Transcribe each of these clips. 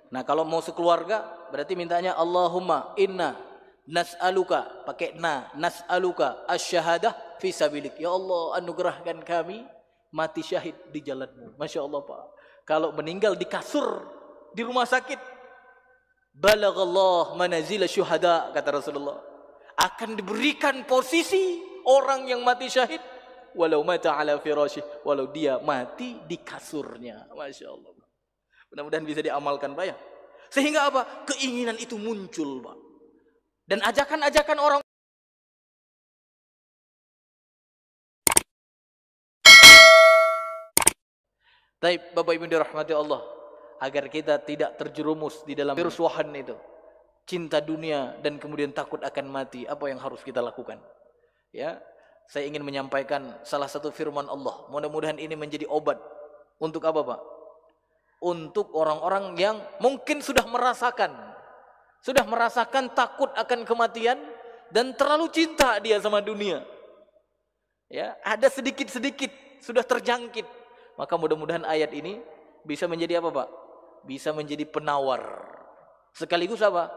Nah, kalau mau sekeluarga berarti mintanya Allahumma inna nas'aluka, pakai nas'aluka asy-syahadah fi sabilik. Ya Allah, anugerahkan kami mati syahid di jalanmu. Masya Allah Pak. Kalau meninggal di kasur di rumah sakit, balaghallah manazil syuhada, kata Rasulullah. Akan diberikan posisi orang yang mati syahid walau mata ala firasyih, walau dia mati di kasurnya. Masya Allah. Mudah-mudahan bisa diamalkan Pak ya. Sehingga apa? Keinginan itu muncul Pak. Dan ajakan-ajakan orang. Taib, Bapak Ibu dirahmati Allah, agar kita tidak terjerumus di dalam kerusuhan itu, cinta dunia dan kemudian takut akan mati. Apa yang harus kita lakukan? Ya, saya ingin menyampaikan salah satu firman Allah. Mudah-mudahan ini menjadi obat untuk apa Pak? Untuk orang-orang yang mungkin sudah merasakan takut akan kematian dan terlalu cinta dia sama dunia. Ya, ada sedikit-sedikit sudah terjangkit. Maka mudah-mudahan ayat ini bisa menjadi apa Pak? Bisa menjadi penawar. Sekaligus apa?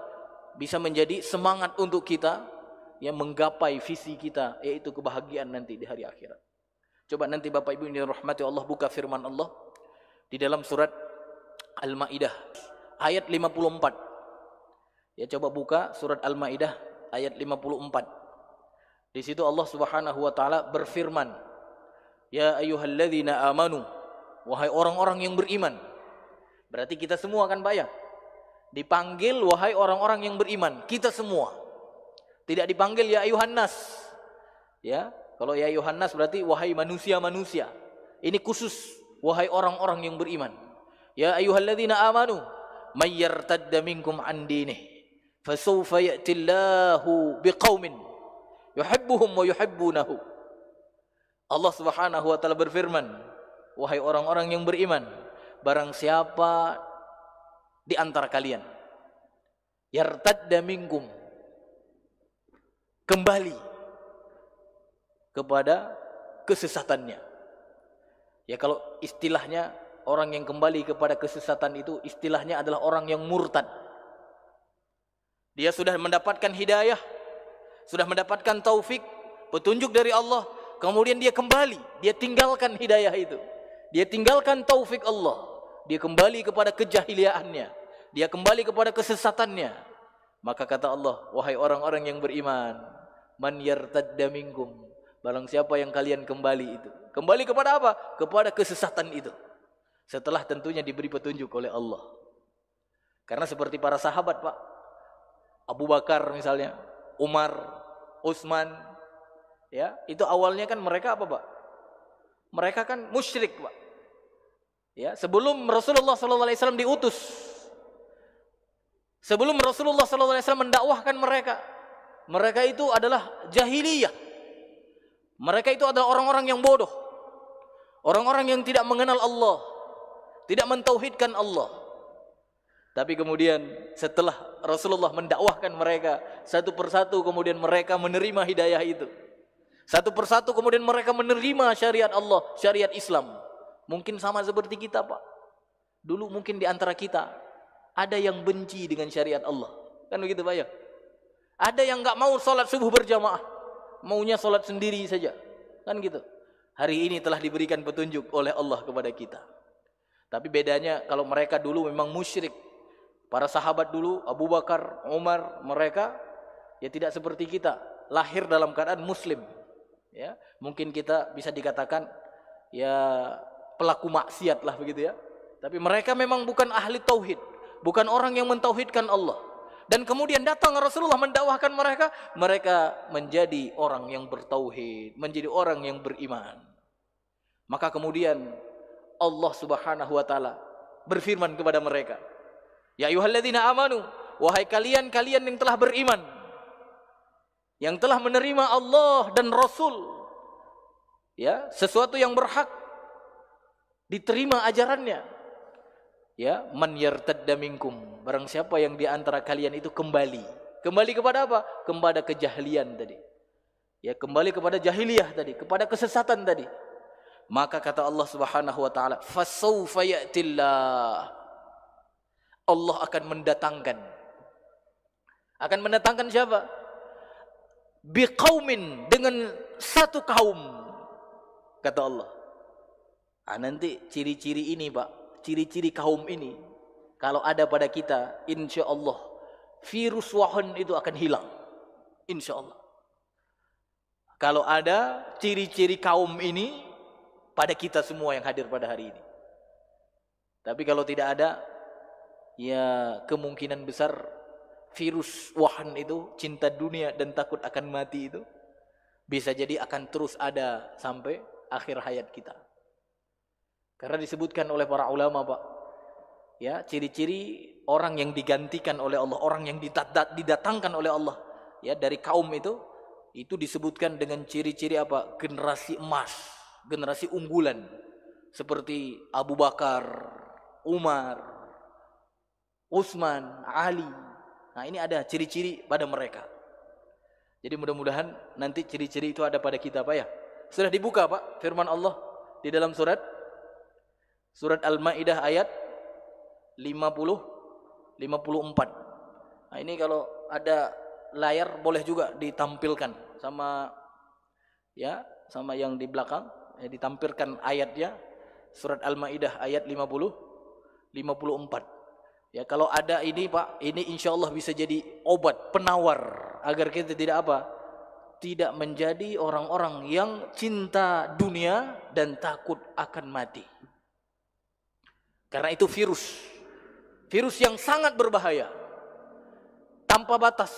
Bisa menjadi semangat untuk kita yang menggapai visi kita, yaitu kebahagiaan nanti di hari akhirat. Coba nanti Bapak Ibu yang dirahmati Allah buka firman Allah di dalam surat Al-Maidah ayat 54. Ya, coba buka surat Al-Maidah ayat 54. Di situ Allah Subhanahu wa taala berfirman, ya ayyuhalladzina amanu, wahai orang-orang yang beriman. Berarti kita semua kan Pak ya? Dipanggil wahai orang-orang yang beriman, kita semua. Tidak dipanggil ya ayuhan nas. Ya, kalau ya ayuhan nas berarti wahai manusia-manusia. Ini khusus wahai orang-orang yang beriman. Ya ayyuhalladzina amanu may yartadda minkum an dinihi fasawfa ya'tillahu biqaumin yuhibbuhum wa yuhibbunahu. Allah Subhanahu wa taala berfirman, wahai orang-orang yang beriman, barang siapa di antara kalian yartadda minkum, kembali kepada kesesatannya. Ya, kalau istilahnya orang yang kembali kepada kesesatan itu istilahnya adalah orang yang murtad. Dia sudah mendapatkan hidayah, sudah mendapatkan taufik, petunjuk dari Allah, kemudian dia kembali, dia tinggalkan hidayah itu, dia tinggalkan taufik Allah, dia kembali kepada kejahiliaannya, dia kembali kepada kesesatannya. Maka kata Allah, wahai orang-orang yang beriman, man yartadda minkum, barang siapa yang kalian kembali itu, kembali kepada apa? Kepada kesesatan itu, setelah tentunya diberi petunjuk oleh Allah. Karena seperti para sahabat Pak, Abu Bakar misalnya, Umar, Utsman, ya, itu awalnya kan mereka apa Pak? Mereka kan musyrik Pak. Ya, sebelum Rasulullah SAW diutus, sebelum Rasulullah SAW mendakwahkan mereka itu adalah jahiliyah. Mereka itu adalah orang-orang yang bodoh, orang-orang yang tidak mengenal Allah, tidak mentauhidkan Allah. Tapi kemudian setelah Rasulullah mendakwahkan mereka, satu persatu kemudian mereka menerima hidayah itu. Satu persatu kemudian mereka menerima syariat Allah, syariat Islam. Mungkin sama seperti kita Pak. Dulu mungkin di antara kita ada yang benci dengan syariat Allah. Kan begitu Pak ya? Ada yang enggak mau sholat subuh berjamaah, maunya sholat sendiri saja. Kan gitu. Hari ini telah diberikan petunjuk oleh Allah kepada kita. Tapi bedanya kalau mereka dulu memang musyrik. Para sahabat dulu, Abu Bakar, Umar, mereka ya tidak seperti kita, lahir dalam keadaan muslim. Ya, mungkin kita bisa dikatakan ya pelaku maksiat lah begitu ya. Tapi mereka memang bukan ahli tauhid, bukan orang yang mentauhidkan Allah. Dan kemudian datang Rasulullah mendakwahkan mereka, mereka menjadi orang yang bertauhid, menjadi orang yang beriman. Maka kemudian Allah Subhanahu wa taala berfirman kepada mereka, ya ayyuhalladzina amanu, wahai kalian-kalian yang telah beriman, yang telah menerima Allah dan Rasul, ya, sesuatu yang berhak diterima ajarannya. Ya, man yartadda minkum, barang siapa yang di antara kalian itu kembali kepada apa? Kepada kejahilian tadi. Ya, kembali kepada jahiliyah tadi, kepada kesesatan tadi. Maka kata Allah Subhanahu wa taala, fasawfa ya'tillah, Allah akan mendatangkan. Akan mendatangkan siapa? Biqaumin, dengan satu kaum, kata Allah. Nanti ciri-ciri ini Pak, ciri-ciri kaum ini kalau ada pada kita, insya Allah virus wahan itu akan hilang, insya Allah. Kalau ada ciri-ciri kaum ini pada kita semua yang hadir pada hari ini. Tapi kalau tidak ada, ya kemungkinan besar virus wahan itu, cinta dunia dan takut akan mati itu, bisa jadi akan terus ada sampai akhir hayat kita. Karena disebutkan oleh para ulama Pak, ya, ciri-ciri orang yang digantikan oleh Allah, orang yang didatangkan oleh Allah, ya, dari kaum itu disebutkan dengan ciri-ciri apa? Generasi emas, generasi unggulan, seperti Abu Bakar, Umar, Utsman, Ali. Nah, ini ada ciri-ciri pada mereka. Jadi mudah-mudahan nanti ciri-ciri itu ada pada kita Pak ya. Sudah dibuka Pak firman Allah di dalam surat Al-Maidah ayat 54. Nah, ini kalau ada layar boleh juga ditampilkan sama yang di belakang, ya, ditampilkan ayatnya, surat Al-Maidah ayat 54. Ya, kalau ada ini Pak, ini insya Allah bisa jadi obat penawar agar kita tidak menjadi orang-orang yang cinta dunia dan takut akan mati. Karena itu virus yang sangat berbahaya, tanpa batas,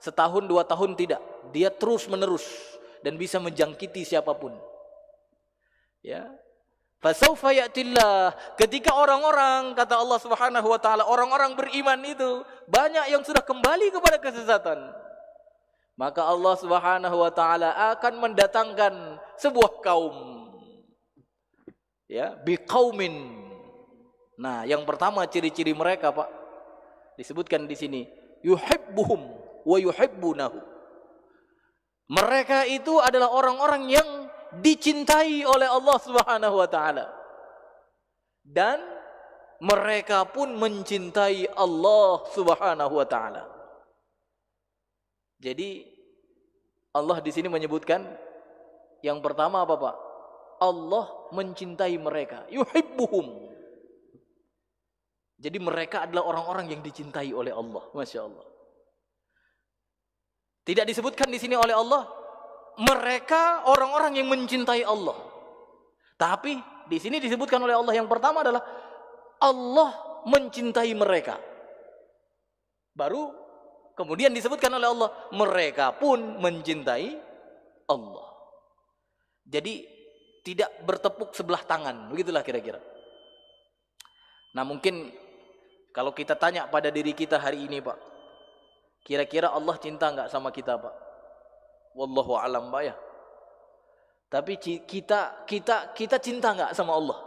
setahun 2 tahun tidak, dia terus menerus dan bisa menjangkiti siapapun. Ya. Fasaufa ya'tillah, ketika orang-orang, kata Allah Subhanahu wa taala, orang-orang beriman itu banyak yang sudah kembali kepada kesesatan, maka Allah Subhanahu wa taala akan mendatangkan sebuah kaum, ya, biqaumin. Nah, yang pertama ciri-ciri mereka Pak disebutkan di sini, yuhibbuhum wa yuhibbunahu. Mereka itu adalah orang-orang yang dicintai oleh Allah Subhanahu wa taala, dan mereka pun mencintai Allah Subhanahu wa taala. Jadi Allah di sini menyebutkan yang pertama apa Pak? Allah mencintai mereka, yuhibbuhum. Jadi mereka adalah orang-orang yang dicintai oleh Allah, Masya Allah. Tidak disebutkan di sini oleh Allah mereka orang-orang yang mencintai Allah, tapi di sini disebutkan oleh Allah yang pertama adalah Allah mencintai mereka. Baru kemudian disebutkan oleh Allah mereka pun mencintai Allah. Jadi tidak bertepuk sebelah tangan, begitulah kira-kira. Nah, mungkin kalau kita tanya pada diri kita hari ini Pak, kira-kira Allah cinta enggak sama kita Pak? Wallahu a'lam Pak ya. Tapi kita cinta enggak sama Allah?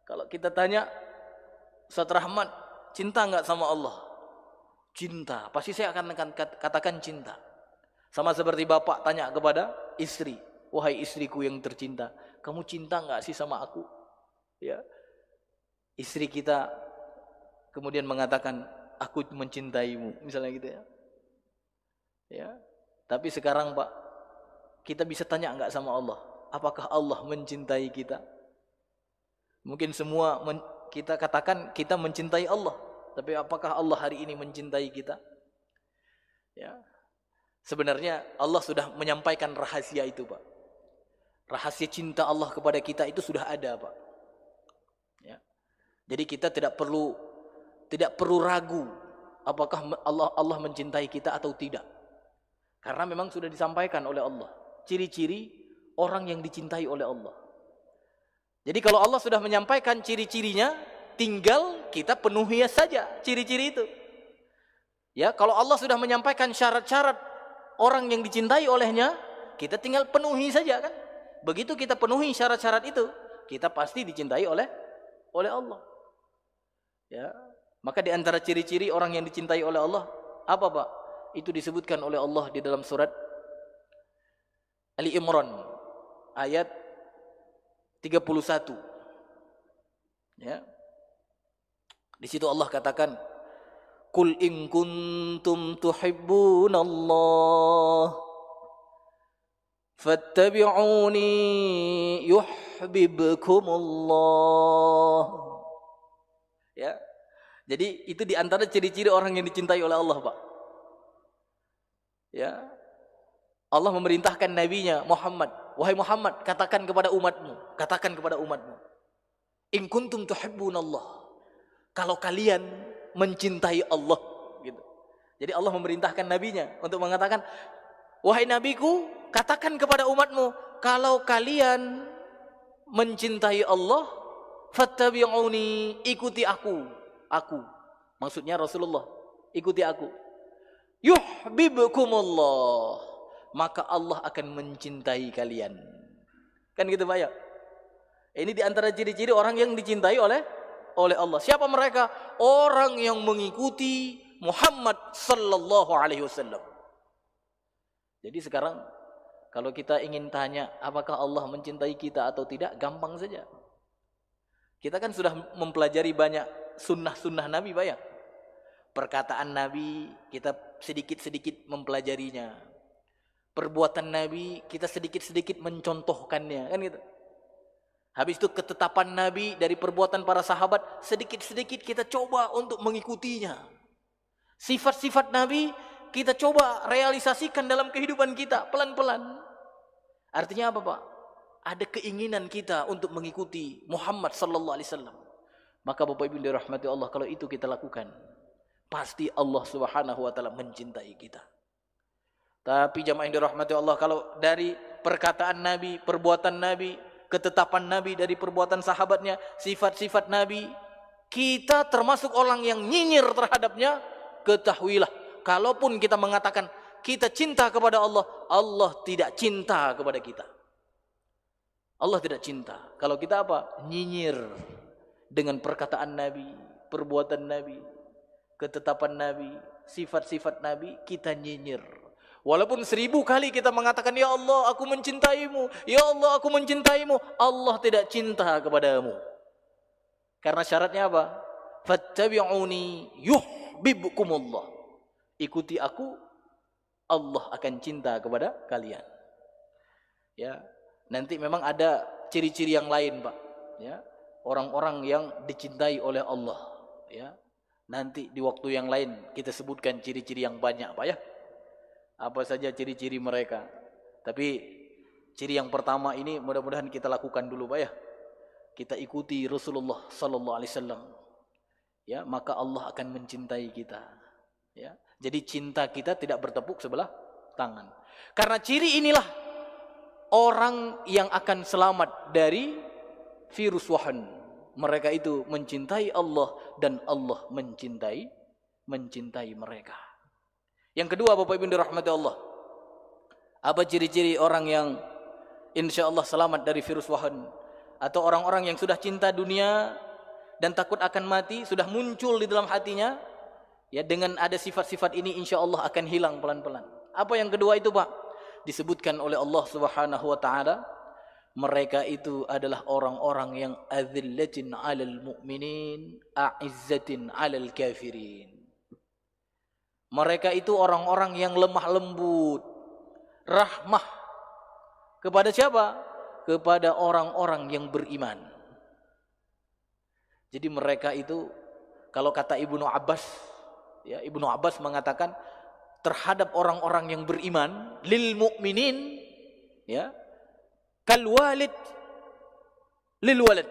Kalau kita tanya, Ustaz Rahmat, cinta enggak sama Allah? Cinta. Pasti saya akan katakan cinta. Sama seperti bapak tanya kepada istri, wahai istriku yang tercinta, kamu cinta enggak sih sama aku? Ya. Istri kita kemudian mengatakan, aku mencintaimu, misalnya gitu ya. Ya, tapi sekarang Pak, kita bisa tanya enggak sama Allah, apakah Allah mencintai kita? Mungkin semua kita katakan kita mencintai Allah, tapi apakah Allah hari ini mencintai kita? Ya, sebenarnya Allah sudah menyampaikan rahasia itu Pak. Rahasia cinta Allah kepada kita itu sudah ada Pak. Ya, jadi kita tidak perlu ragu apakah Allah mencintai kita atau tidak. Karena memang sudah disampaikan oleh Allah ciri-ciri orang yang dicintai oleh Allah. Jadi kalau Allah sudah menyampaikan ciri-cirinya, tinggal kita penuhi saja ciri-ciri itu. Ya, kalau Allah sudah menyampaikan syarat-syarat orang yang dicintai olehnya, kita tinggal penuhi saja kan. Begitu kita penuhi syarat-syarat itu, kita pasti dicintai oleh Allah. Ya, maka di antara ciri-ciri orang yang dicintai oleh Allah apa Pak? Itu disebutkan oleh Allah di dalam surat Ali Imran ayat 31. Ya. Di situ Allah katakan, "Qul in kuntum tuhibbunallah fattabi'uni yuhibbukumullah." Ya. Jadi itu di antara ciri-ciri orang yang dicintai oleh Allah, Pak. Ya. Allah memerintahkan nabinya Muhammad, "Wahai Muhammad, katakan kepada umatmu, in kuntum tuhibbunallah." Kalau kalian mencintai Allah, gitu. Jadi Allah memerintahkan nabinya untuk mengatakan, "Wahai nabiku, katakan kepada umatmu, kalau kalian mencintai Allah, fattabi'uni, ikuti aku. Maksudnya Rasulullah, ikuti aku. Yuhibbukumullah, maka Allah akan mencintai kalian." Kan gitu, Pak ya? Ini di antara ciri-ciri orang yang dicintai oleh Allah. Siapa mereka? Orang yang mengikuti Muhammad sallallahu alaihi wasallam. Jadi sekarang kalau kita ingin tanya apakah Allah mencintai kita atau tidak, gampang saja. Kita kan sudah mempelajari banyak sunnah-sunnah Nabi, Pak ya. Perkataan Nabi kita sedikit-sedikit mempelajarinya. Perbuatan Nabi kita sedikit-sedikit mencontohkannya, kan gitu. Habis itu ketetapan Nabi dari perbuatan para sahabat, sedikit-sedikit kita coba untuk mengikutinya. Sifat-sifat Nabi kita coba realisasikan dalam kehidupan kita pelan-pelan. Artinya apa, Pak? Ada keinginan kita untuk mengikuti Muhammad sallallahu alaihi wasallam. Maka Bapak Ibu dirahmati Allah, kalau itu kita lakukan, pasti Allah Subhanahu wa taala mencintai kita. Tapi jamaah yang dirahmati Allah, kalau dari perkataan Nabi, perbuatan Nabi, ketetapan Nabi dari perbuatan sahabatnya, sifat-sifat Nabi, kita termasuk orang yang nyinyir terhadapnya, ketahuilah, kalaupun kita mengatakan kita cinta kepada Allah, Allah tidak cinta kepada kita. Allah tidak cinta. Kalau kita apa? Nyinyir dengan perkataan Nabi, perbuatan Nabi, ketetapan Nabi, sifat-sifat Nabi, kita nyinyir. Walaupun 1000 kali kita mengatakan, "Ya Allah, aku mencintaimu. Ya Allah, aku mencintaimu." Allah tidak cinta kepadamu. Karena syaratnya apa? Fattabi'uni yuhibbukumullah. Ikuti aku, Allah akan cinta kepada kalian. Ya, nanti memang ada ciri-ciri yang lain, Pak. Ya, orang-orang yang dicintai oleh Allah. Ya, nanti di waktu yang lain kita sebutkan ciri-ciri yang banyak, Pak ya. Apa saja ciri-ciri mereka. Tapi ciri yang pertama ini mudah-mudahan kita lakukan dulu, Pak ya. Kita ikuti Rasulullah sallallahu alaihi wasallam. Ya, maka Allah akan mencintai kita. Ya. Jadi cinta kita tidak bertepuk sebelah tangan. Karena ciri inilah orang yang akan selamat dari virus wahan. Mereka itu mencintai Allah dan Allah mencintai mereka. Yang kedua, Bapak Ibu dirahmati Allah, apa ciri-ciri orang yang insya Allah selamat dari virus wahan? Atau orang-orang yang sudah cinta dunia dan takut akan mati, sudah muncul di dalam hatinya, ya, dengan ada sifat-sifat ini insya Allah akan hilang pelan-pelan. Apa yang kedua itu, Pak? Disebutkan oleh Allah Subhanahu wa taala, mereka itu adalah orang-orang yang adzillatin 'alal mu'minin, a'izzatin 'alal kafirin. Mereka itu orang-orang yang lemah lembut, rahmah kepada siapa? Kepada orang-orang yang beriman. Jadi mereka itu, kalau kata Ibnu Abbas, ya, Ibnu Abbas mengatakan terhadap orang-orang yang beriman, lil mu'minin, ya, kal walid lil walad.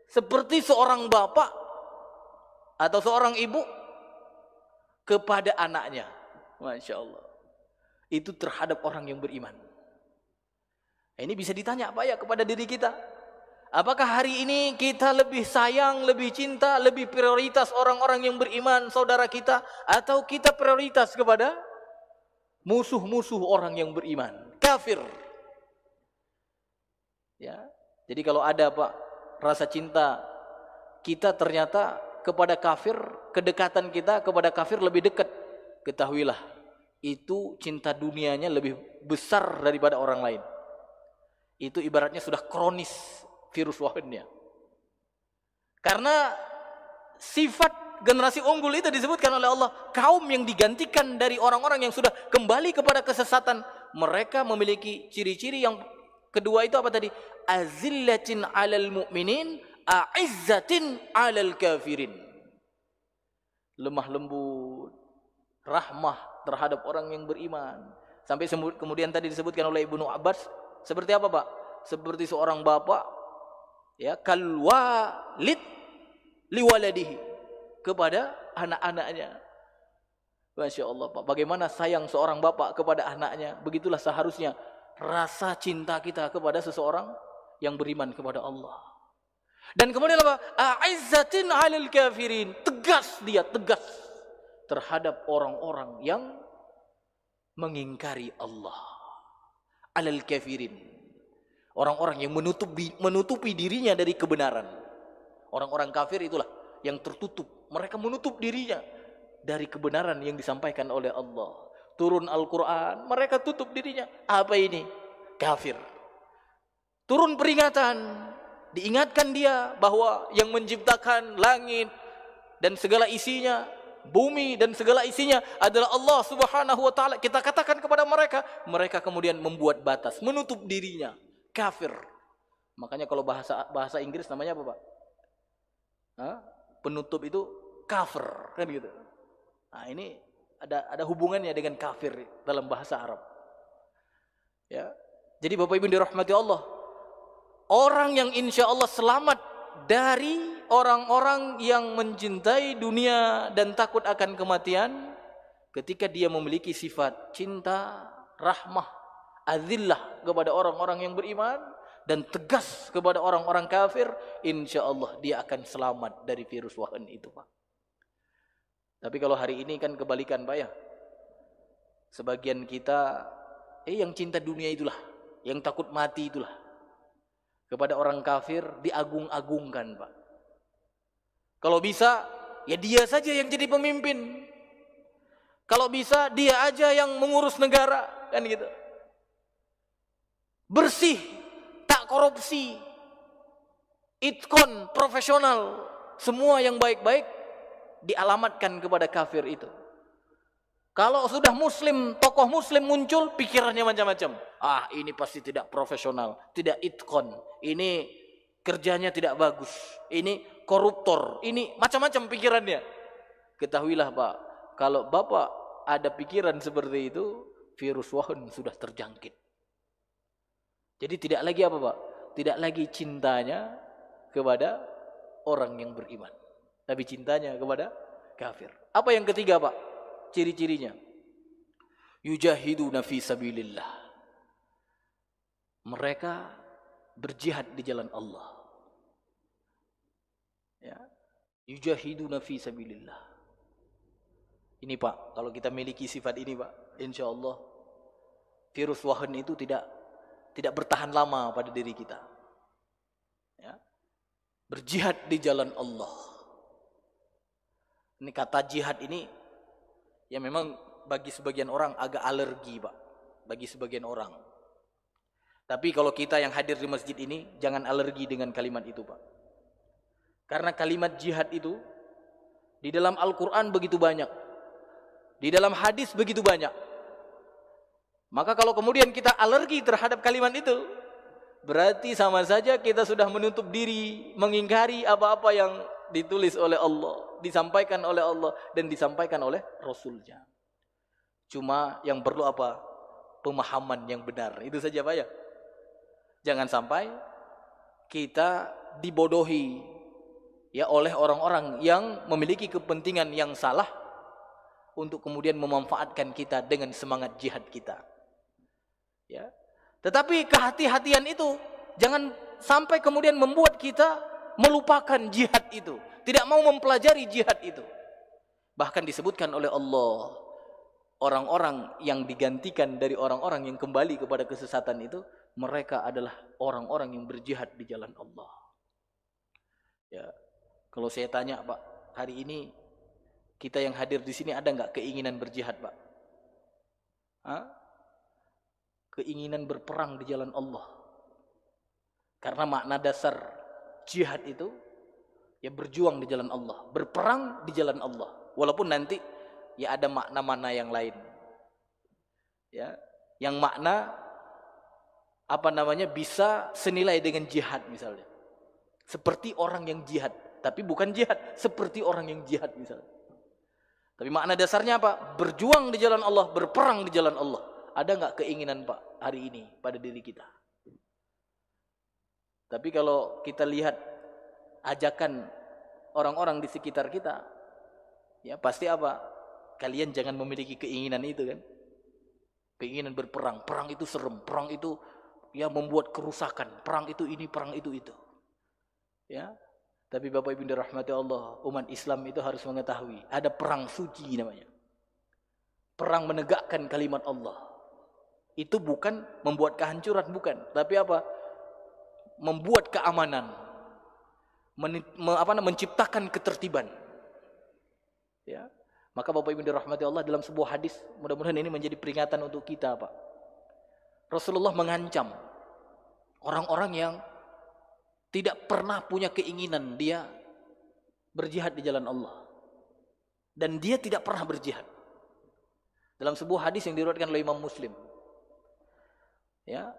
Seperti seorang bapak atau seorang ibu kepada anaknya. Masya Allah. Itu terhadap orang yang beriman. Ini bisa ditanya, Pak ya, kepada diri kita. Apakah hari ini kita lebih sayang, lebih cinta, lebih prioritas orang-orang yang beriman, saudara kita, atau kita prioritas kepada musuh-musuh orang yang beriman, kafir? Ya. Jadi kalau ada, Pak, rasa cinta kita ternyata kepada kafir, kedekatan kita kepada kafir lebih dekat, ketahuilah itu cinta dunianya lebih besar daripada orang lain. Itu ibaratnya sudah kronis virus wahannya. Karena sifat generasi unggul itu disebutkan oleh Allah, kaum yang digantikan dari orang-orang yang sudah kembali kepada kesesatan. Mereka memiliki ciri-ciri yang kedua itu apa tadi? Azillatin 'alal mu'minin, a'izzatin 'alal kafirin. Lemah lembut, rahmah terhadap orang yang beriman. Sampai kemudian tadi disebutkan oleh Ibnu Abbas, seperti apa, Pak? Seperti seorang bapak, ya, kalwalid liwaladihi, kepada anak-anaknya. Masya Allah, Pak. Bagaimana sayang seorang bapak kepada anaknya, begitulah seharusnya rasa cinta kita kepada seseorang yang beriman kepada Allah. Dan kemudian apa? A'izzatin 'alal kafirin. Tegas dia, tegas terhadap orang-orang yang mengingkari Allah. 'Alal kafirin. Orang-orang yang menutupi dirinya dari kebenaran. Orang-orang kafir itulah yang tertutup. Mereka menutup dirinya dari kebenaran yang disampaikan oleh Allah. Turun Al-Quran, mereka tutup dirinya. Apa ini? Kafir. Turun peringatan, diingatkan dia bahwa yang menciptakan langit dan segala isinya, bumi dan segala isinya adalah Allah Subhanahu wa taala. Kita katakan kepada mereka, mereka kemudian membuat batas, menutup dirinya. Kafir. Makanya kalau bahasa Inggris namanya apa, Pak? Penutup itu kafir, kan gitu. Nah, ini ada hubungannya dengan kafir dalam bahasa Arab. Ya. Jadi Bapak Ibu dirahmati Allah, orang yang insya Allah selamat dari orang-orang yang mencintai dunia dan takut akan kematian, ketika dia memiliki sifat cinta, rahmah, azillah kepada orang-orang yang beriman dan tegas kepada orang-orang kafir, insya Allah dia akan selamat dari virus wahan itu, Pak. Tapi kalau hari ini kan kebalikan, Pak, ya. Sebagian kita yang cinta dunia itulah, yang takut mati itulah, kepada orang kafir diagung-agungkan, Pak. Kalau bisa ya dia saja yang jadi pemimpin. Kalau bisa dia aja yang mengurus negara, kan gitu. Bersih, tak korupsi, itkon, profesional, semua yang baik-baik dialamatkan kepada kafir itu. Kalau sudah muslim, tokoh muslim muncul, pikirannya macam-macam. Ini pasti tidak profesional, tidak itkon, ini kerjanya tidak bagus, ini koruptor, ini macam-macam pikirannya. Ketahuilah, Pak, kalau Bapak ada pikiran seperti itu, virus wahan sudah terjangkit. Jadi tidak lagi apa, Pak? Tidak lagi cintanya kepada orang yang beriman, tapi cintanya kepada kafir. Apa yang ketiga, Pak? Ciri-cirinya. Yujahiduna fi sabilillah. Mereka berjihad di jalan Allah. Ya. Yujahiduna fi sabilillah. Ini, Pak, kalau kita miliki sifat ini, Pak, insya Allah virus wahan itu tidak bertahan lama pada diri kita. Ya. Berjihad di jalan Allah. Ini kata jihad ini ya memang bagi sebagian orang agak alergi, Pak. Bagi sebagian orang. Tapi kalau kita yang hadir di masjid ini jangan alergi dengan kalimat itu, Pak. Karena kalimat jihad itu di dalam Al-Quran begitu banyak, di dalam hadis begitu banyak. Maka kalau kemudian kita alergi terhadap kalimat itu, berarti sama saja kita sudah menutup diri, mengingkari apa-apa yang ditulis oleh Allah, disampaikan oleh Allah, dan disampaikan oleh Rasulnya. Cuma yang perlu apa? Pemahaman yang benar. Itu saja, Pak, ya. Jangan sampai kita dibodohi ya oleh orang-orang yang memiliki kepentingan yang salah untuk kemudian memanfaatkan kita dengan semangat jihad kita. Ya. Tetapi kehati-hatian itu jangan sampai kemudian membuat kita melupakan jihad itu, tidak mau mempelajari jihad itu. Bahkan disebutkan oleh Allah, orang-orang yang digantikan dari orang-orang yang kembali kepada kesesatan itu, mereka adalah orang-orang yang berjihad di jalan Allah. Ya. Kalau saya tanya, Pak, hari ini kita yang hadir di sini ada nggak keinginan berjihad, Pak? Keinginan berperang di jalan Allah. Karena makna dasar jihad itu Ya berjuang di jalan Allah, berperang di jalan Allah. Walaupun nanti ya ada makna-makna yang lain. Ya, yang makna bisa senilai dengan jihad misalnya. Seperti orang yang jihad, tapi bukan jihad, seperti orang yang jihad misalnya. Tapi makna dasarnya apa? Berjuang di jalan Allah, berperang di jalan Allah. Ada nggak keinginan Pak hari ini pada diri kita? Tapi kalau kita lihat ajakan orang-orang di sekitar kita, ya pasti apa? Kalian jangan memiliki keinginan itu kan? Keinginan berperang, perang itu serem, perang itu ya membuat kerusakan, perang itu ini, perang itu. Ya. Tapi Bapak Ibu dirahmati Allah, umat Islam itu harus mengetahui ada perang suci namanya. Perang menegakkan kalimat Allah. Itu bukan membuat kehancuran, bukan, tapi apa? Membuat keamanan. Menciptakan ketertiban. Ya. Maka Bapak Ibu dirahmati Allah, dalam sebuah hadis, mudah-mudahan ini menjadi peringatan untuk kita, Pak. Rasulullah mengancam orang-orang yang tidak pernah punya keinginan dia berjihad di jalan Allah. Dan dia tidak pernah berjihad. Dalam sebuah hadis yang diriwayatkan oleh Imam Muslim. Ya.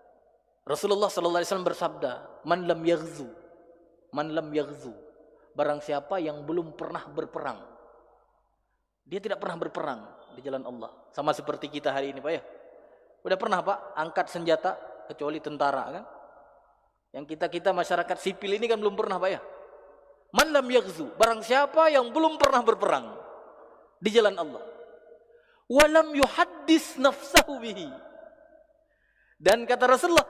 Rasulullah sallallahu alaihi wasallam bersabda, "Man lam yaghzu." Barang siapa yang belum pernah berperang. Dia tidak pernah berperang di jalan Allah. Sama seperti kita hari ini, Pak ya. Udah pernah, Pak, angkat senjata kecuali tentara kan? Yang kita masyarakat sipil ini kan belum pernah, Pak ya. Man lam yaghzu, barang siapa yang belum pernah berperang di jalan Allah. Walam yuhaddis nafsahu bihi. Dan kata Rasulullah,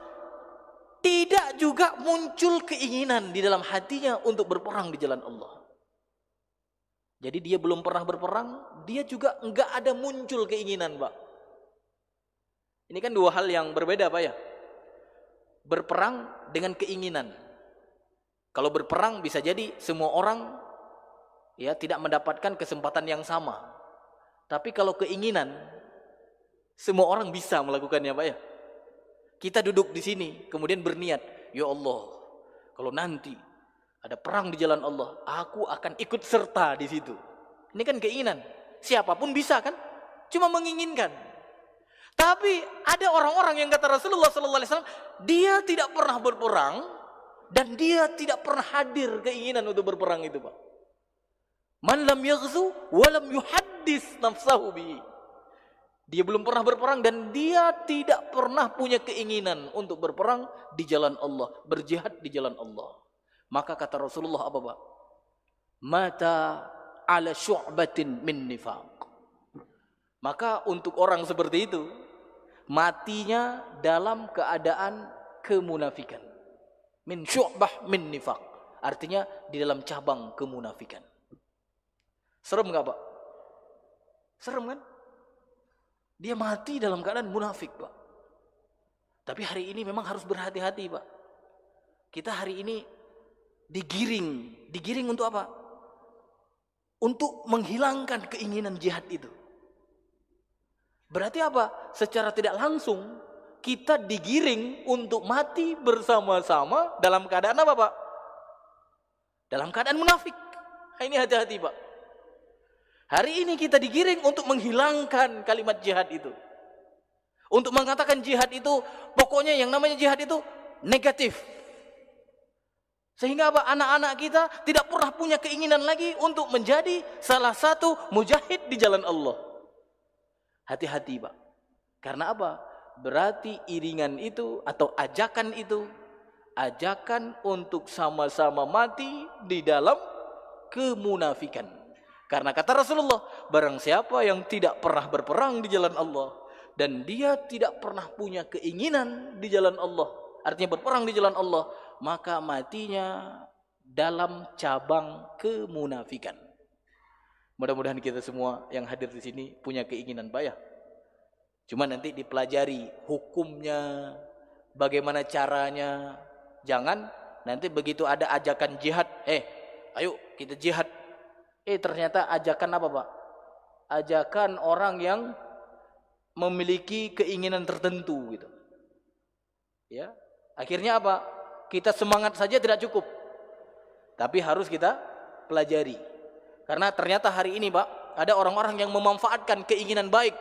tidak juga muncul keinginan di dalam hatinya untuk berperang di jalan Allah. Jadi dia belum pernah berperang, dia juga enggak ada muncul keinginan, Pak. Ini kan dua hal yang berbeda, Pak ya. Berperang dengan keinginan. Kalau berperang bisa jadi semua orang ya tidak mendapatkan kesempatan yang sama. Tapi kalau keinginan, semua orang bisa melakukannya, Pak ya. Kita duduk di sini kemudian berniat, ya Allah, kalau nanti ada perang di jalan Allah, aku akan ikut serta di situ. Ini kan keinginan. Siapapun bisa kan? Cuma menginginkan. Tapi ada orang-orang yang kata Rasulullah SAW, dia tidak pernah berperang dan dia tidak pernah hadir keinginan untuk berperang itu, Pak. Man lam yaghzu wa lam yuhaddis nafsahu bihi. Dia belum pernah berperang dan dia tidak pernah punya keinginan untuk berperang di jalan Allah, berjihad di jalan Allah. Maka kata Rasulullah apa, Pak? Mata ala syu'batin min nifaq. Maka untuk orang seperti itu, matinya dalam keadaan kemunafikan. Min syu'bah min nifaq. Artinya di dalam cabang kemunafikan. Serem enggak, Pak? Serem kan? Dia mati dalam keadaan munafik, Pak. Tapi hari ini memang harus berhati-hati, Pak. Kita hari ini digiring untuk apa? Untuk menghilangkan keinginan jihad itu. Berarti apa? Secara tidak langsung kita digiring untuk mati bersama-sama dalam keadaan apa, Pak? Dalam keadaan munafik. Ini hati-hati, Pak. Hari ini kita digiring untuk menghilangkan kalimat jihad itu. Untuk mengatakan jihad itu, pokoknya yang namanya jihad itu negatif. Sehingga apa? Anak-anak kita tidak pernah punya keinginan lagi untuk menjadi salah satu mujahid di jalan Allah. Hati-hati, Pak. Karena apa? Berarti iringan itu atau ajakan itu, ajakan untuk sama-sama mati di dalam kemunafikan. Karena kata Rasulullah, barang siapa yang tidak pernah berperang di jalan Allah dan dia tidak pernah punya keinginan di jalan Allah, artinya berperang di jalan Allah, maka matinya dalam cabang kemunafikan. Mudah-mudahan kita semua yang hadir di sini punya keinginan, Pak ya. Cuma nanti dipelajari hukumnya, bagaimana caranya. Jangan nanti begitu ada ajakan jihad, ayo kita jihad. Ternyata ajakan apa, Pak? Ajakan orang yang memiliki keinginan tertentu gitu. Akhirnya apa? Kita semangat saja tidak cukup. Tapi harus kita pelajari. Karena ternyata hari ini Pak, ada orang-orang yang memanfaatkan keinginan baik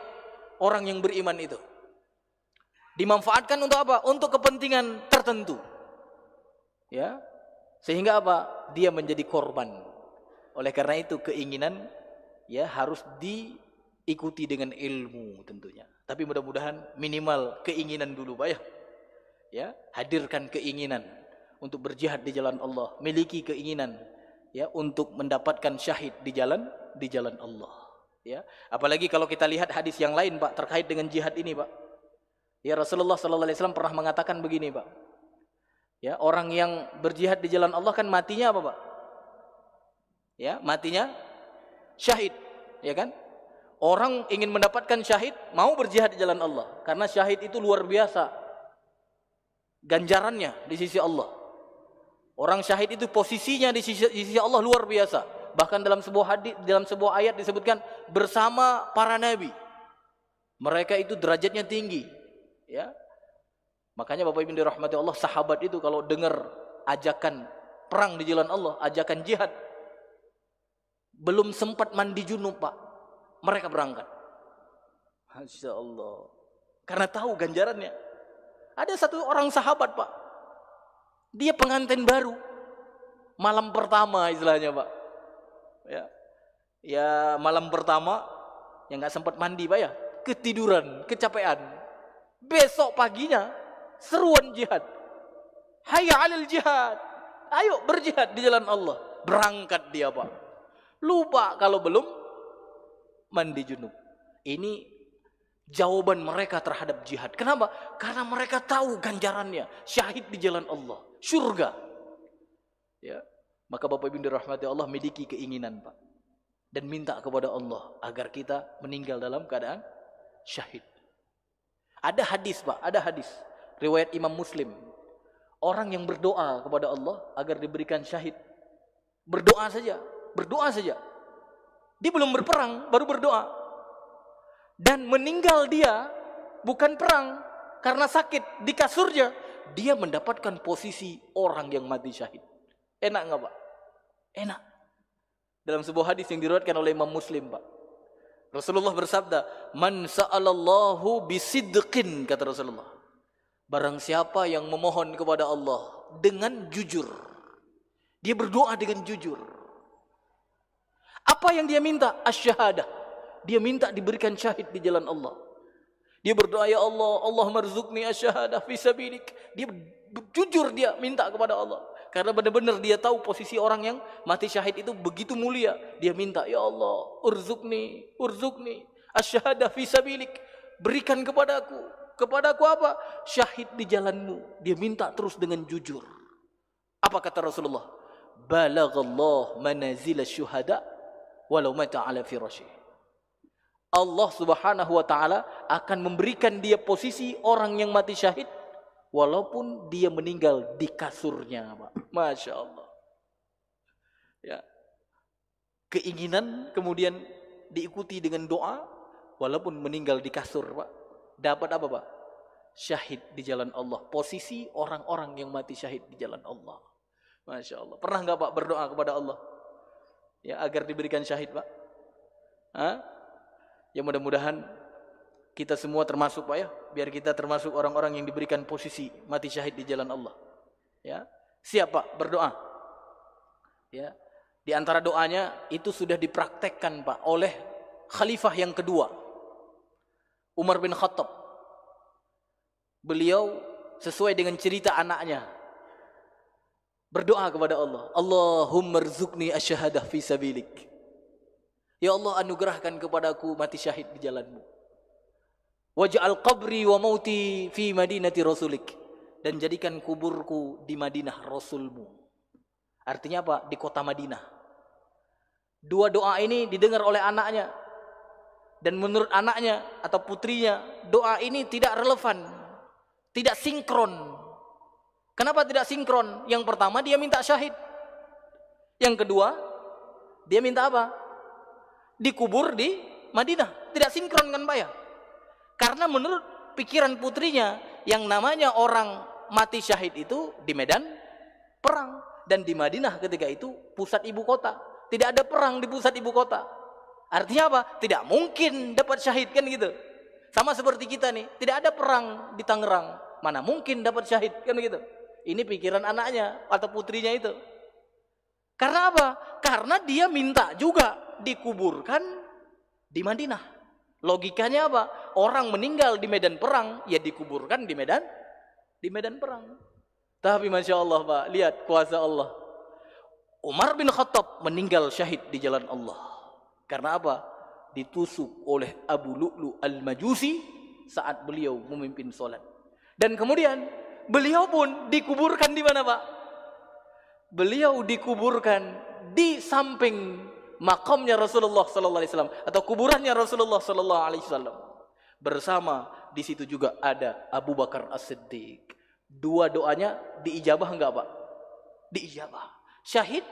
orang yang beriman itu. Dimanfaatkan untuk apa? Untuk kepentingan tertentu. Ya. Sehingga apa? Dia menjadi korban. Oleh karena itu keinginan ya harus diikuti dengan ilmu tentunya. Tapi mudah-mudahan minimal keinginan dulu Pak ya. Ya, hadirkan keinginan untuk berjihad di jalan Allah, miliki keinginan ya untuk mendapatkan syahid di jalan Allah. Ya, apalagi kalau kita lihat hadis yang lain Pak terkait dengan jihad ini Pak. Ya Rasulullah sallallahu alaihi wasallam pernah mengatakan begini Pak. Ya, orang yang berjihad di jalan Allah kan matinya apa Pak? Ya, matinya syahid, ya kan? Orang ingin mendapatkan syahid, mau berjihad di jalan Allah. Karena syahid itu luar biasa ganjarannya di sisi Allah. Orang syahid itu posisinya di sisi Allah luar biasa. Bahkan dalam sebuah hadis, dalam sebuah ayat disebutkan bersama para nabi. Mereka itu derajatnya tinggi. Ya, makanya Bapak Ibu dirahmati Allah, sahabat itu kalau dengar ajakan perang di jalan Allah, ajakan jihad, belum sempat mandi junub Pak, mereka berangkat. Masya Allah, karena tahu ganjarannya. Ada satu orang sahabat Pak, dia pengantin baru, malam pertama istilahnya Pak. Ya malam pertama, yang nggak sempat mandi Pak ya, ketiduran, kecapean. Besok paginya seruan jihad. Hayya 'alal jihad. Ayo berjihad di jalan Allah. Berangkat dia Pak. Lupa kalau belum mandi junub. Ini jawaban mereka terhadap jihad. Kenapa? Karena mereka tahu ganjarannya. Syahid di jalan Allah. Surga. Ya. Maka Bapak Ibu dirahmati Allah, miliki keinginan Pak. Dan minta kepada Allah agar kita meninggal dalam keadaan syahid. Ada hadis Pak, ada hadis riwayat Imam Muslim. Orang yang berdoa kepada Allah agar diberikan syahid, berdoa saja, berdoa saja. Dia belum berperang, baru berdoa. Dan meninggal dia bukan perang, karena sakit di kasurnya, dia mendapatkan posisi orang yang mati syahid. Enak nggak Pak? Enak. Dalam sebuah hadis yang diriwayatkan oleh Imam Muslim Pak, Rasulullah bersabda, "Man sa'alallahu bisidqin," kata Rasulullah. Barang siapa yang memohon kepada Allah dengan jujur. Dia berdoa dengan jujur. Apa yang dia minta? Asy-syahadah. Dia minta diberikan syahid di jalan Allah. Dia berdoa, "Ya Allah, Allahumma rzuqni asy-syahadah fi sabilik." Dia jujur, dia minta kepada Allah. Karena benar-benar dia tahu posisi orang yang mati syahid itu begitu mulia. Dia minta, "Ya Allah, urzuqni asy-syahadah fi sabilik." Berikan kepadaku. Kepadaku apa? Syahid di jalanmu. Dia minta terus dengan jujur. Apa kata Rasulullah? Balaghallah manazil asy-syuhada walau mata ala firasyi. Allah Subhanahu wa taala akan memberikan dia posisi orang yang mati syahid walaupun dia meninggal di kasurnya, Pak. Masya Allah. Ya. Keinginan kemudian diikuti dengan doa, walaupun meninggal di kasur, Pak. Dapat apa, Pak? Syahid di jalan Allah. Posisi orang-orang yang mati syahid di jalan Allah. Masya Allah. Pernah nggak Pak berdoa kepada Allah? Ya, agar diberikan syahid, Pak. Hah? Ya mudah-mudahan kita semua termasuk Pak ya, biar kita termasuk orang-orang yang diberikan posisi mati syahid di jalan Allah. Ya, siap Pak berdoa. Ya, di antara doanya itu sudah dipraktekkan Pak oleh khalifah yang kedua, Umar bin Khattab. Beliau sesuai dengan cerita anaknya berdoa kepada Allah, Allahumma rzuqni asy-syahadah fi sabilik. Ya Allah, anugerahkan kepadaku mati syahid di jalanmu. Waj'al qabri wa mauti fi madinati rasulik. Dan jadikan kuburku di Madinah Rasulmu. Artinya apa? Di kota Madinah. Dua doa ini didengar oleh anaknya. Dan menurut anaknya atau putrinya, doa ini tidak relevan. Tidak sinkron. Kenapa tidak sinkron? Yang pertama dia minta syahid. Yang kedua, dia minta apa? Dikubur di Madinah. Tidak sinkron kan Pak ya? Karena menurut pikiran putrinya, yang namanya orang mati syahid itu di medan perang. Dan di Madinah ketika itu pusat ibu kota. Tidak ada perang di pusat ibu kota. Artinya apa? Tidak mungkin dapat syahid kan gitu. Sama seperti kita nih, tidak ada perang di Tangerang. Mana mungkin dapat syahid kan gitu. Ini pikiran anaknya atau putrinya itu. Karena apa? Karena dia minta juga dikuburkan di Madinah. Logikanya apa? Orang meninggal di medan perang, ya dikuburkan di medan perang. Tapi Masya Allah Pak, lihat kuasa Allah. Umar bin Khattab meninggal syahid di jalan Allah. Karena apa? Ditusuk oleh Abu Lu'lu al-Majusi saat beliau memimpin solat. Dan kemudian beliau pun dikuburkan di mana Pak? Beliau dikuburkan di samping makamnya Rasulullah sallallahu alaihi wasallam atau kuburannya Rasulullah sallallahu alaihi wasallam. Bersama di situ juga ada Abu Bakar As-Siddiq. Dua doanya diijabah enggak Pak? Diijabah. Syahid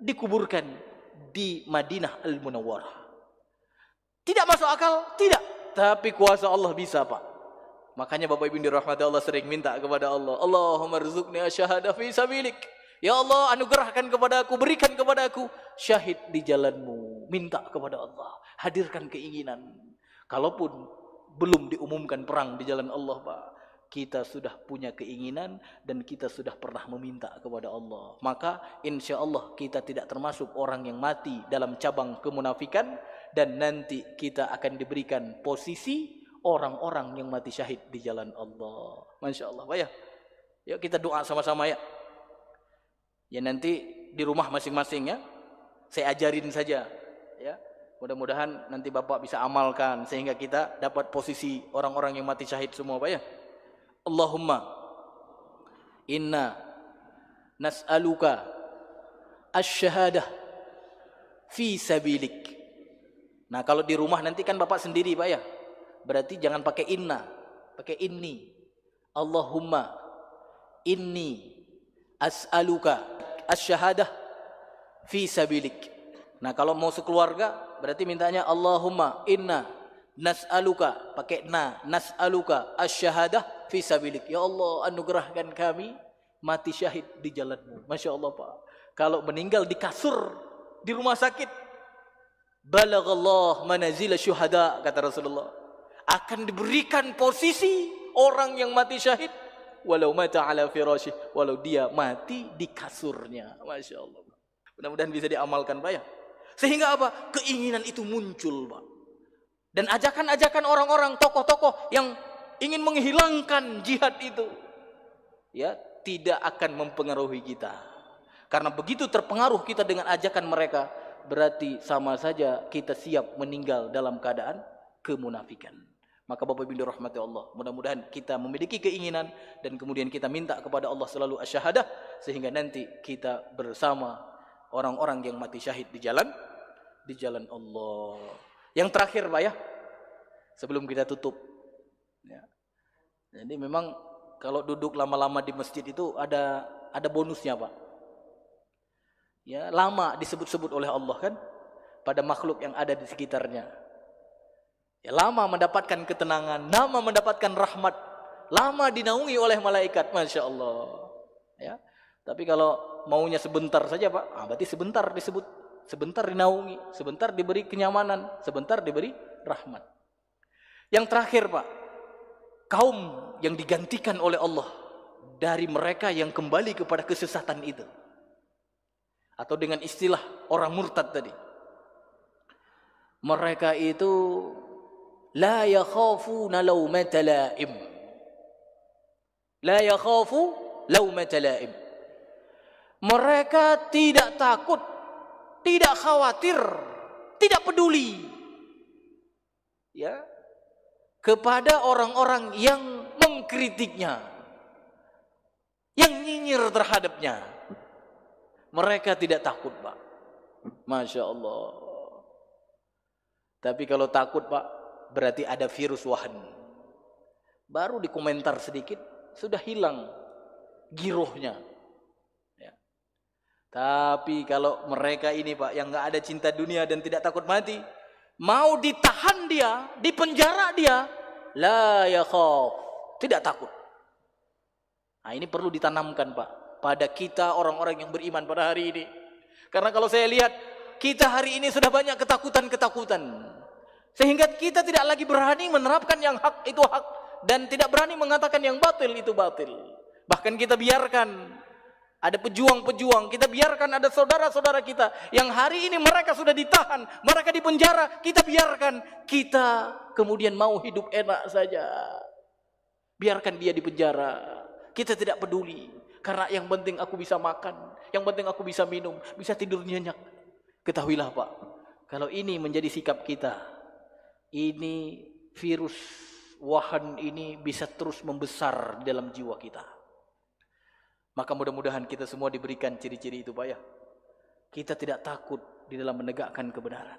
dikuburkan di Madinah Al-Munawwarah. Tidak masuk akal? Tidak. Tapi kuasa Allah bisa Pak. Makanya Bapak Ibu dirahmati Allah sering minta kepada Allah, Allahumma rzuqni asyhada fi sabilik. Ya Allah, anugerahkan kepada aku, berikan kepada aku syahid di jalanmu. Minta kepada Allah, hadirkan keinginan. Kalaupun belum diumumkan perang di jalan Allah Pak, kita sudah punya keinginan dan kita sudah pernah meminta kepada Allah. Maka insya Allah kita tidak termasuk orang yang mati dalam cabang kemunafikan. Dan nanti kita akan diberikan posisi orang-orang yang mati syahid di jalan Allah. Masya Allah Pak ya. Yuk kita doa sama-sama ya. Ya nanti di rumah masing-masing ya. Saya ajarin saja ya. Mudah-mudahan nanti Bapak bisa amalkan sehingga kita dapat posisi orang-orang yang mati syahid semua Pak ya. Allahumma inna nas'aluka asy-syahadah fi sabilik. Nah kalau di rumah nanti kan Bapak sendiri Pak ya. Berarti jangan pakai inna, pakai inni. Allahumma inni as'aluka asy-syahadah fi sabilik. Nah kalau mau sekeluarga berarti mintanya Allahumma inna nas'aluka, pakai nas'aluka asy-syahadah fi sabilik. Ya Allah, anugerahkan kami mati syahid di jalanmu. Masya Allah Pak. Kalau meninggal di kasur di rumah sakit, balaghallah manazil syuhada, kata Rasulullah, akan diberikan posisi orang yang mati syahid walau mata ala firasyih, walau dia mati di kasurnya. Masya Allah. Mudah-mudahan bisa diamalkan Pak ya. Sehingga apa? Keinginan itu muncul Pak. Dan ajakan-ajakan orang-orang tokoh-tokoh yang ingin menghilangkan jihad itu ya tidak akan mempengaruhi kita. Karena begitu terpengaruh kita dengan ajakan mereka, berarti sama saja kita siap meninggal dalam keadaan kemunafikan. Maka Bapak Ibu dirahmati Allah, mudah-mudahan kita memiliki keinginan dan kemudian kita minta kepada Allah selalu asy-syahadah sehingga nanti kita bersama orang-orang yang mati syahid di jalan Allah. Yang terakhir Pak ya, sebelum kita tutup ya. Jadi memang kalau duduk lama-lama di masjid itu ada bonusnya Pak. Ya, lama disebut-sebut oleh Allah kan pada makhluk yang ada di sekitarnya. Ya, lama mendapatkan ketenangan, lama mendapatkan rahmat, lama dinaungi oleh malaikat, Masya Allah. Ya, tapi kalau maunya sebentar saja Pak, berarti sebentar disebut, sebentar dinaungi, sebentar diberi kenyamanan, sebentar diberi rahmat. Yang terakhir Pak, kaum yang digantikan oleh Allah dari mereka yang kembali kepada kesesatan itu. Atau dengan istilah orang murtad tadi. Mereka itu la yakhafuna laumata laim. La yakhafu laumata laim. Mereka tidak takut, tidak khawatir, tidak peduli ya kepada orang-orang yang mengkritiknya, yang nyinyir terhadapnya. Mereka tidak takut Pak. Masya Allah. Tapi kalau takut Pak, berarti ada virus wahan. Baru dikomentar sedikit, sudah hilang girohnya. Ya. Tapi kalau mereka ini Pak, yang gak ada cinta dunia dan tidak takut mati, mau ditahan dia, dipenjara dia, la yakhaf, tidak takut. Nah ini perlu ditanamkan Pak pada kita orang-orang yang beriman pada hari ini. Karena kalau saya lihat kita hari ini sudah banyak ketakutan-ketakutan. Sehingga kita tidak lagi berani menerapkan yang hak itu hak. Dan tidak berani mengatakan yang batil itu batil. Bahkan kita biarkan ada pejuang-pejuang, kita biarkan ada saudara-saudara kita yang hari ini mereka sudah ditahan, mereka dipenjara, kita biarkan, kita kemudian mau hidup enak saja. Biarkan dia dipenjara, kita tidak peduli, karena yang penting aku bisa makan, yang penting aku bisa minum, bisa tidur nyenyak. Ketahuilah Pak, kalau ini menjadi sikap kita, ini virus wahan ini bisa terus membesar dalam jiwa kita. Maka mudah-mudahan kita semua diberikan ciri-ciri itu Pak ya. Kita tidak takut di dalam menegakkan kebenaran.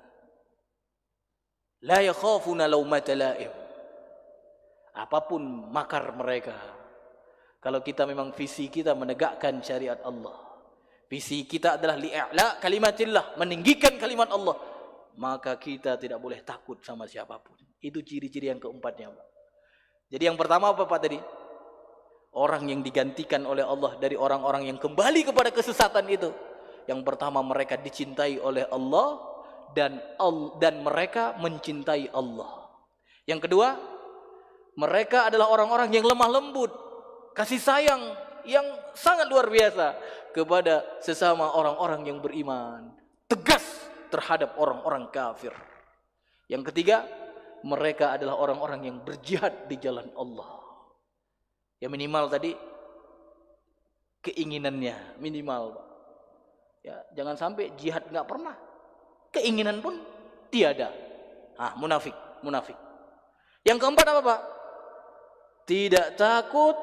La yakhafuna laumata laim. Apapun makar mereka. Kalau kita memang visi kita menegakkan syariat Allah. Visi kita adalah li'a'la kalimatillah, meninggikan kalimat Allah. Maka kita tidak boleh takut sama siapapun. Itu ciri-ciri yang keempatnya Pak. Jadi yang pertama apa Pak tadi? Orang yang digantikan oleh Allah dari orang-orang yang kembali kepada kesesatan itu. Yang pertama mereka dicintai oleh Allah dan mereka mencintai Allah. Yang kedua, mereka adalah orang-orang yang lemah lembut, kasih sayang yang sangat luar biasa kepada sesama orang-orang yang beriman, tegas terhadap orang-orang kafir. Yang ketiga, mereka adalah orang-orang yang berjihad di jalan Allah. Ya minimal tadi keinginannya minimal Pak. Ya jangan sampai jihad nggak pernah, keinginan pun tiada. Munafik. Yang keempat apa Pak? Tidak takut,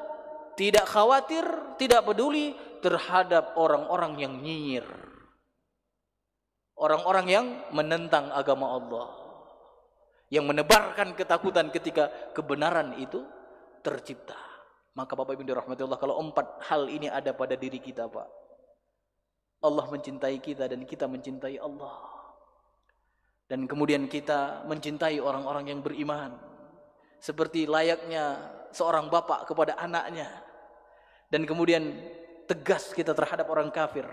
tidak khawatir, tidak peduli terhadap orang-orang yang nyinyir, orang-orang yang menentang agama Allah, yang menebarkan ketakutan ketika kebenaran itu tercipta. Maka Bapak Ibu dirahmati Allah, kalau empat hal ini ada pada diri kita Pak, Allah mencintai kita dan kita mencintai Allah. Dan kemudian kita mencintai orang-orang yang beriman, seperti layaknya seorang bapak kepada anaknya. Dan kemudian tegas kita terhadap orang kafir.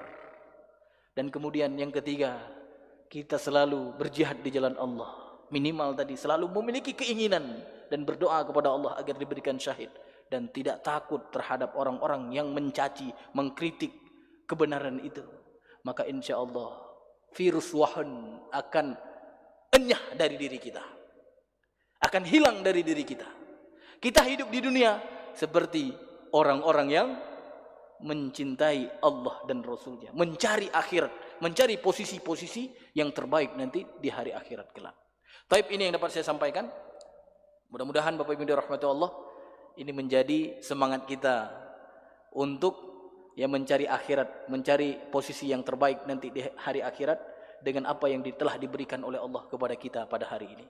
Dan kemudian yang ketiga, kita selalu berjihad di jalan Allah. Minimal tadi selalu memiliki keinginan dan berdoa kepada Allah agar diberikan syahid. Dan tidak takut terhadap orang-orang yang mencaci, mengkritik kebenaran itu. Maka insya Allah virus wahan akan enyah dari diri kita, akan hilang dari diri kita. Kita hidup di dunia seperti orang-orang yang mencintai Allah dan Rasulnya, mencari akhirat, mencari posisi-posisi yang terbaik nanti di hari akhirat kelak. Taib, ini yang dapat saya sampaikan. Mudah-mudahan Bapak Ibu dirahmati Allah, ini menjadi semangat kita untuk mencari akhirat, mencari posisi yang terbaik nanti di hari akhirat dengan apa yang telah diberikan oleh Allah kepada kita pada hari ini.